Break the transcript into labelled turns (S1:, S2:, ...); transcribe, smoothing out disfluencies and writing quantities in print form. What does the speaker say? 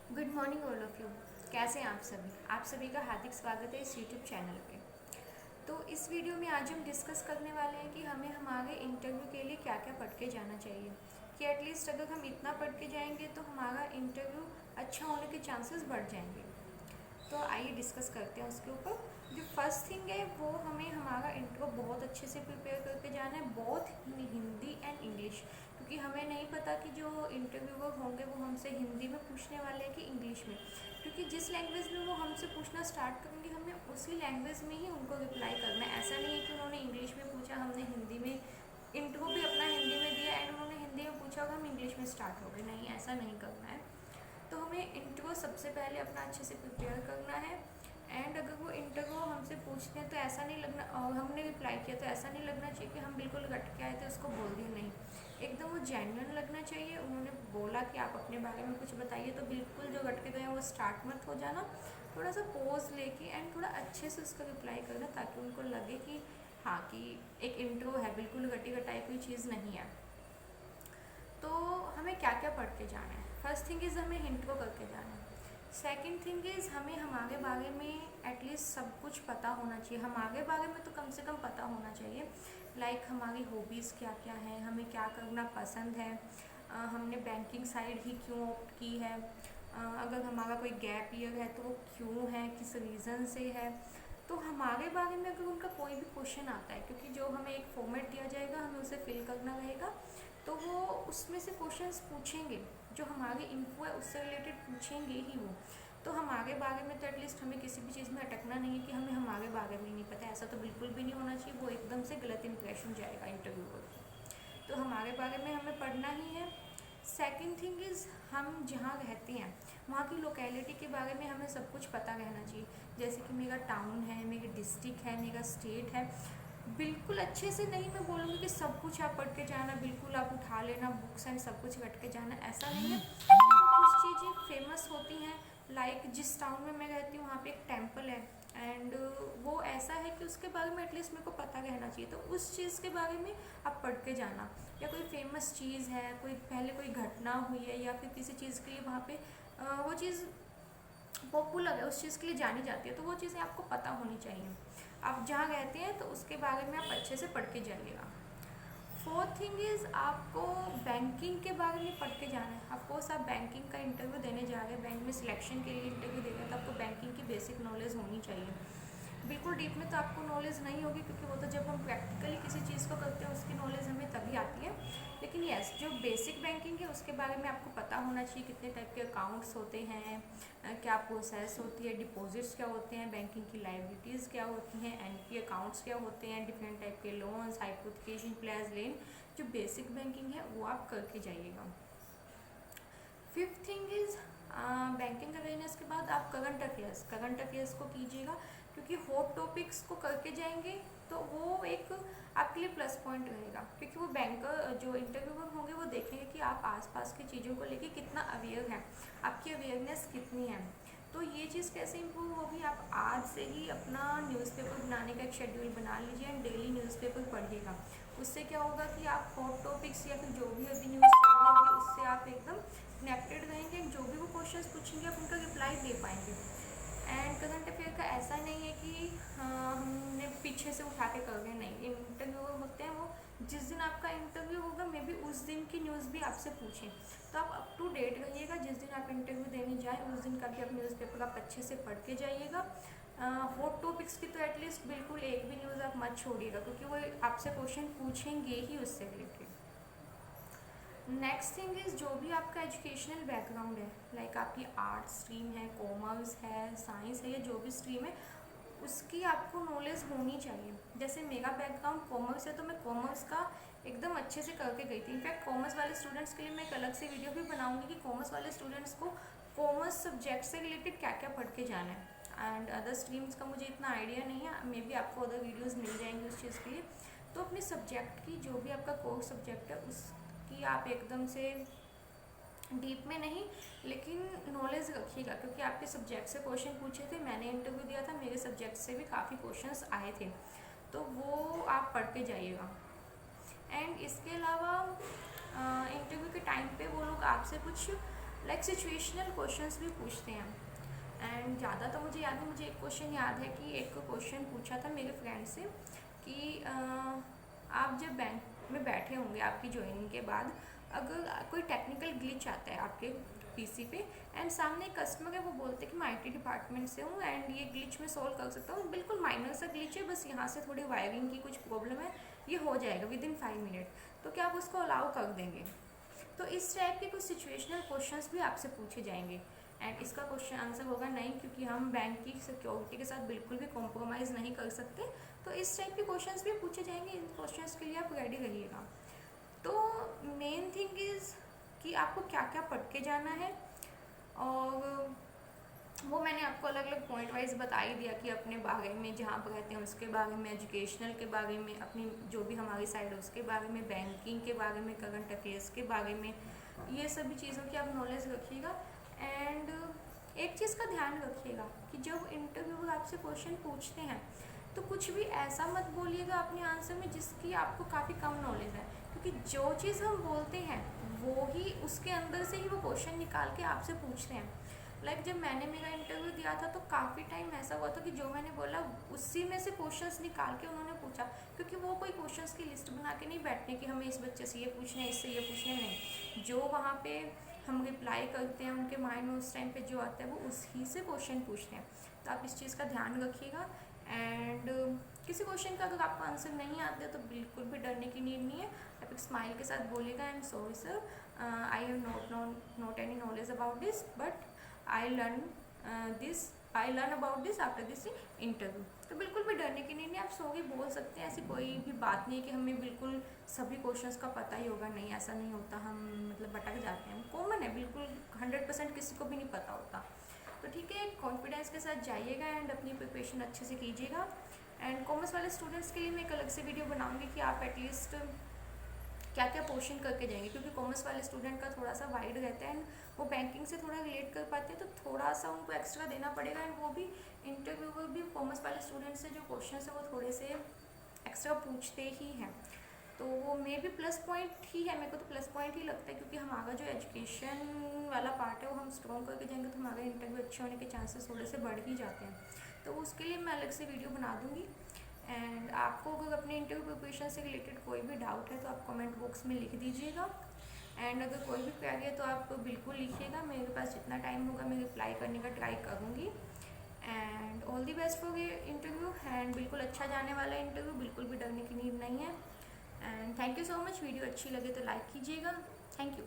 S1: Good morning all of you. कैसे हैं आप सभी का हार्दिक स्वागत है इस यूट्यूब चैनल पे। तो इस वीडियो में आज हम डिस्कस करने वाले हैं कि हमें हमारे इंटरव्यू के लिए क्या क्या पढ़ के जाना चाहिए, कि एटलीस्ट अगर हम इतना पढ़ के जाएंगे तो हमारा इंटरव्यू अच्छा होने के चांसेस बढ़ जाएंगे। तो आइए डिस्कस करते हैं उसके ऊपर। जो फर्स्ट थिंग है वो हमें हमारा इंट्रो बहुत अच्छे से प्रिपेयर करके जाना है, बहुत हिंदी एंड इंग्लिश, क्योंकि हमें नहीं पता कि जो इंटरव्यूअर होंगे वो हमसे हिंदी में पूछने वाले हैं कि इंग्लिश में, क्योंकि जिस लैंग्वेज में वो हमसे पूछना स्टार्ट करेंगे हमें उसी लैंग्वेज में ही उनको रिप्लाई करना है। ऐसा नहीं है कि उन्होंने इंग्लिश में पूछा, हमने हिंदी में इंट्रो भी अपना हिंदी में दिया एंड उन्होंने हिंदी में पूछा होगा हम इंग्लिश में स्टार्ट हो गए, नहीं ऐसा नहीं करना है। तो हमें इंटरव्यू सबसे पहले अपना अच्छे से प्रिपेयर करना है। एंड अगर वो इंटरव्यू हमसे पूछते हैं तो ऐसा नहीं लगना, और हमने रिप्लाई किया तो ऐसा नहीं लगना चाहिए कि हम बिल्कुल रट के आए थे उसको बोल दिए, नहीं, एकदम वो जेन्युइन लगना चाहिए। उन्होंने बोला कि आप अपने बारे में कुछ बताइए तो बिल्कुल जो रट के गए वो स्टार्ट मत हो जाना, थोड़ा सा पोज लेके एंड थोड़ा अच्छे से उसका रिप्लाई करना, ताकि उनको लगे कि हाँ कि एक इंट्रो है, बिल्कुल रटी रटाई कोई चीज़ नहीं है। तो हमें क्या क्या पढ़ के जाना है? फर्स्ट थिंग इज़ हमें इंट्रो करके जाना है। सेकंड थिंग इज़ हमें हमारे बारे में एटलीस्ट सब कुछ पता होना चाहिए। हमारे बारे में तो कम से कम पता होना चाहिए, लाइक हमारी हॉबीज़ क्या क्या हैं, हमें क्या करना पसंद है, हमने बैंकिंग साइड ही क्यों ऑप्ट की है, अगर हमारा कोई गैप ईयर है तो वो क्यों है, किस रीज़न से है। तो हमारे बारे में अगर उनका कोई भी क्वेश्चन आता है, क्योंकि जो हमें एक फॉर्मेट दिया जाएगा हमें उसे फिल करना रहेगा, तो वो उसमें से क्वेश्चंस पूछेंगे, जो हमारी इन्फो है उससे रिलेटेड पूछेंगे ही वो। तो हमारे बारे में तो एटलीस्ट हमें किसी भी चीज़ में अटकना नहीं है कि हमें हमारे बारे में नहीं पता, ऐसा तो बिल्कुल भी नहीं होना चाहिए, वो एकदम से गलत इंप्रेशन जाएगा इंटरव्यूअर को। तो हमारे बारे में हमें पढ़ना ही है। सेकंड थिंग इज़ हम जहाँ रहते हैं वहाँ की लोकेलिटी के बारे में हमें सब कुछ पता रहना चाहिए, जैसे कि मेरा टाउन है, मेरी डिस्ट्रिक्ट है, मेरा स्टेट है। बिल्कुल अच्छे से नहीं मैं बोलूँगी कि सब कुछ आप पढ़ के जाना, बिल्कुल आप उठा लेना बुक्स एंड सब कुछ रट के जाना, ऐसा नहीं है। कुछ चीज़ें फेमस होती हैं, लाइक जिस टाउन में मैं रहती हूँ वहाँ पे एक टेम्पल है एंड वो ऐसा है कि उसके बारे में एटलीस्ट मेरे को पता रहना चाहिए, तो उस चीज़ के बारे में आप पढ़ के जाना। या कोई फेमस चीज़ है, कोई पहले कोई घटना हुई है या फिर किसी चीज़ के लिए वहाँ पे वो चीज़ पॉपुलर है, उस चीज़ के लिए जानी जाती है, तो वो चीज़ें आपको पता होनी चाहिए। आप जहाँ रहते हैं तो उसके बारे में आप अच्छे से पढ़ के जाइएगा। फोर्थ थिंग इज़ आपको बैंकिंग के बारे में पढ़ के जाना है। अफकोर्स आप बैंकिंग का इंटरव्यू देने जा रहे हैं, बैंक में सिलेक्शन के लिए इंटरव्यू दे रहे हैं, तो आपको बैंकिंग की बेसिक नॉलेज होनी चाहिए। बिल्कुल डीप में तो आपको नॉलेज नहीं होगी, क्योंकि वो तो जब हम प्रैक्टिकली किसी चीज़ को करते हैं उसकी नॉलेज हमें तभी आती है। लेकिन यस, जो बेसिक बैंकिंग है उसके बारे में आपको पता होना चाहिए, कितने टाइप के अकाउंट्स होते हैं, क्या प्रोसेस होती है, डिपॉजिट्स क्या होते हैं, बैंकिंग की लाइबिलिटीज़ क्या होती हैं, एनपी अकाउंट्स क्या होते हैं, डिफरेंट टाइप के लोन्स, हाइपोथिकेशन, प्लेज लेन, जो बेसिक बैंकिंग है वो आप करके जाइएगा। Fifth thing is banking awareness के बाद आप करंट अफेयर्स को कीजिएगा, क्योंकि हॉट टॉपिक्स को करके जाएंगे तो वो एक आपके लिए प्लस पॉइंट रहेगा, क्योंकि वो बैंकर जो इंटरव्यूअर होंगे वो देखेंगे कि आप आसपास की चीज़ों को लेके कितना अवेयर हैं, आपकी अवेयरनेस कितनी है। तो ये चीज़ कैसे इम्प्रूव होगी, आप आज से ही अपना न्यूज़पेपर बनाने का एक शेड्यूल बना लीजिए एंड डेली न्यूज़पेपर पढ़िएगा। उससे क्या होगा कि आप हॉट टॉपिक्स या फिर जो भी अभी न्यूज़ चल रही होगी उससे आप एकदम कनेक्टेड रहेंगे, जो भी वो क्वेश्चंस पूछेंगे आप उनका रिप्लाई दे पाएंगे। एंड करंट अफेयर का ऐसा नहीं है कि हमने पीछे से उठा के कर रहे हैं, नहीं, इंटरव्यू होते हैं वो जिस दिन आपका इंटरव्यू होगा मे बी उस दिन की न्यूज़ भी आपसे पूछें, तो आप अप टू डेट रहिएगा। जिस दिन आप इंटरव्यू देने जाएँ उस दिन का भी आप न्यूज़पेपर आप अच्छे से पढ़ के जाइएगा। हॉट टॉपिक्स की तो एटलीस्ट बिल्कुल एक भी न्यूज़ आप मत छोड़िएगा, क्योंकि वो आपसे क्वेश्चन पूछेंगे ही उससे रिलेटेड। नेक्स्ट थिंग इज़ जो भी आपका एजुकेशनल बैकग्राउंड है, लाइक आपकी आर्ट्स स्ट्रीम है, कॉमर्स है, साइंस है, या जो भी स्ट्रीम है उसकी आपको नॉलेज होनी चाहिए। जैसे मेरा बैकग्राउंड कॉमर्स है तो मैं कॉमर्स का एकदम अच्छे से करके गई थी। इनफैक्ट कॉमर्स वाले स्टूडेंट्स के लिए मैं एक अलग से वीडियो भी बनाऊंगी कि कॉमर्स वाले स्टूडेंट्स को कॉमर्स सब्जेक्ट से रिलेटेड क्या क्या पढ़ के जाना है। एंड अदर स्ट्रीम्स का मुझे इतना आइडिया नहीं है, मे बी आपको अदर वीडियोज़ मिल जाएंगी उस चीज़ के लिए। तो अपने सब्जेक्ट की जो भी आपका कोर सब्जेक्ट है उसकी आप एकदम से डीप में नहीं लेकिन नॉलेज रखिएगा, क्योंकि आपके सब्जेक्ट से क्वेश्चन पूछे थे, मैंने इंटरव्यू दिया था, मेरे सब्जेक्ट से भी काफ़ी क्वेश्चंस आए थे, तो वो आप पढ़ के जाइएगा। एंड इसके अलावा इंटरव्यू के टाइम पे वो लोग आपसे कुछ लाइक सिचुएशनल क्वेश्चंस भी पूछते हैं। एंड ज़्यादा तो मुझे याद है, मुझे एक क्वेश्चन याद है कि एक क्वेश्चन पूछा था मेरे फ्रेंड से कि आप जब बैंक में बैठे होंगे आपकी ज्वाइनिंग के बाद, अगर कोई टेक्निकल ग्लिच आता है आपके पीसी पे एंड सामने कस्टमर है, वो बोलते हैं कि मैं आईटी डिपार्टमेंट से हूँ एंड ये ग्लिच मैं सॉल्व कर सकता हूँ, बिल्कुल माइनर सा ग्लिच है, बस यहाँ से थोड़ी वायरिंग की कुछ प्रॉब्लम है, ये हो जाएगा विद इन 5 मिनट, तो क्या आप उसको अलाउ कर देंगे? तो इस टाइप के कुछ सिचुएशनल क्वेश्चंस भी आपसे पूछे जाएंगे एंड इसका क्वेश्चन आंसर होगा नहीं, क्योंकि हम बैंक की सिक्योरिटी के साथ बिल्कुल भी कॉम्प्रोमाइज़ नहीं कर सकते। तो इस टाइप के क्वेश्चंस भी पूछे जाएंगे, इन क्वेश्चंस के लिए आप रेडी रहिएगा। तो मेन थिंग इज़ कि आपको क्या क्या पढ़ के जाना है, और वो मैंने आपको अलग अलग पॉइंट वाइज बता ही दिया कि अपने बारे में, जहाँ पर रहते हैं उसके बारे में, एजुकेशनल के बारे में, अपनी जो भी हमारी साइड है उसके बारे में, बैंकिंग के बारे में, करंट अफेयर्स के बारे में, ये सभी चीज़ों की आप नॉलेज रखिएगा। एंड एक चीज़ का ध्यान रखिएगा कि जब इंटरव्यूअर आपसे क्वेश्चन पूछते हैं तो कुछ भी ऐसा मत बोलिएगा अपने आंसर में जिसकी आपको काफ़ी कम नॉलेज है, क्योंकि जो चीज़ हम बोलते हैं वो ही उसके अंदर से ही वो क्वेश्चन निकाल के आपसे पूछते हैं। लाइक जब मैंने मेरा इंटरव्यू दिया था तो काफ़ी टाइम ऐसा हुआ था कि जो मैंने बोला उसी में से क्वेश्चंस निकाल के उन्होंने पूछा, क्योंकि वो कोई क्वेश्चंस की लिस्ट बना के नहीं बैठने कि हमें इस बच्चे से ये पूछना है, इससे ये पूछना है, नहीं, जो वहाँ पे हम रिप्लाई करते हैं उनके माइंड में उस टाइम पे जो आता है वो उसी से क्वेश्चन पूछते हैं। तो आप इस चीज़ का ध्यान रखिएगा। एंड किसी क्वेश्चन का अगर आपको आंसर नहीं आता है तो बिल्कुल भी डरने की नीड नहीं है, आप एक स्माइल के साथ बोलिएगा, I am sorry sir, I have not any knowledge about this, but I learn about this after this interview. तो बिल्कुल भी डरने की नहीं, आप सॉरी बोल सकते हैं, ऐसी कोई भी बात नहीं है कि हमें बिल्कुल सभी क्वेश्चंस का पता ही होगा, नहीं ऐसा नहीं होता, हम मतलब भटक जाते हैं, कॉमन है, बिल्कुल 100% किसी को भी नहीं पता होता। तो ठीक है, कॉन्फिडेंस के साथ जाइएगा एंड अपनी प्रिपरेशन अच्छे से कीजिएगा। एंड कॉमर्स वाले स्टूडेंट्स के लिए मैं एक अलग से वीडियो बनाऊँगी कि आप एटलीस्ट क्या क्या पोर्शन करके जाएंगे, क्योंकि कॉमर्स वाले स्टूडेंट का थोड़ा सा वाइड रहता है एंड वो बैंकिंग से थोड़ा रिलेट कर पाते हैं, तो थोड़ा सा उनको एक्स्ट्रा देना पड़ेगा। एंड वो भी इंटरव्यूअर भी कॉमर्स वाले स्टूडेंट से जो क्वेश्चन है वो थोड़े से एक्स्ट्रा पूछते ही हैं, तो वो मे भी प्लस पॉइंट ही है, मेरे को तो प्लस पॉइंट ही लगता है, क्योंकि हमारा जो एजुकेशन वाला पार्ट है वो हम स्ट्रॉन्ग करके जाएंगे तो हमारे इंटरव्यू अच्छे होने के चांसेस थोड़े से बढ़ ही जाते हैं। तो उसके लिए मैं अलग से वीडियो बना दूँगी। एंड आपको अगर अपने इंटरव्यू प्रिपरेशन से रिलेटेड कोई भी डाउट है तो आप कमेंट बॉक्स में लिख दीजिएगा। एंड अगर कोई भी क्वेरी है तो आप बिल्कुल लिखिएगा, मेरे पास जितना टाइम होगा मैं रिप्लाई करने का ट्राई करूँगी। And all the best for ये इंटरव्यू, एंड बिल्कुल अच्छा जाने वाला इंटरव्यू, बिल्कुल भी डरने की नीड नहीं है। And thank you so much. Video अच्छी लगे तो लाइक कीजिएगा। Thank you.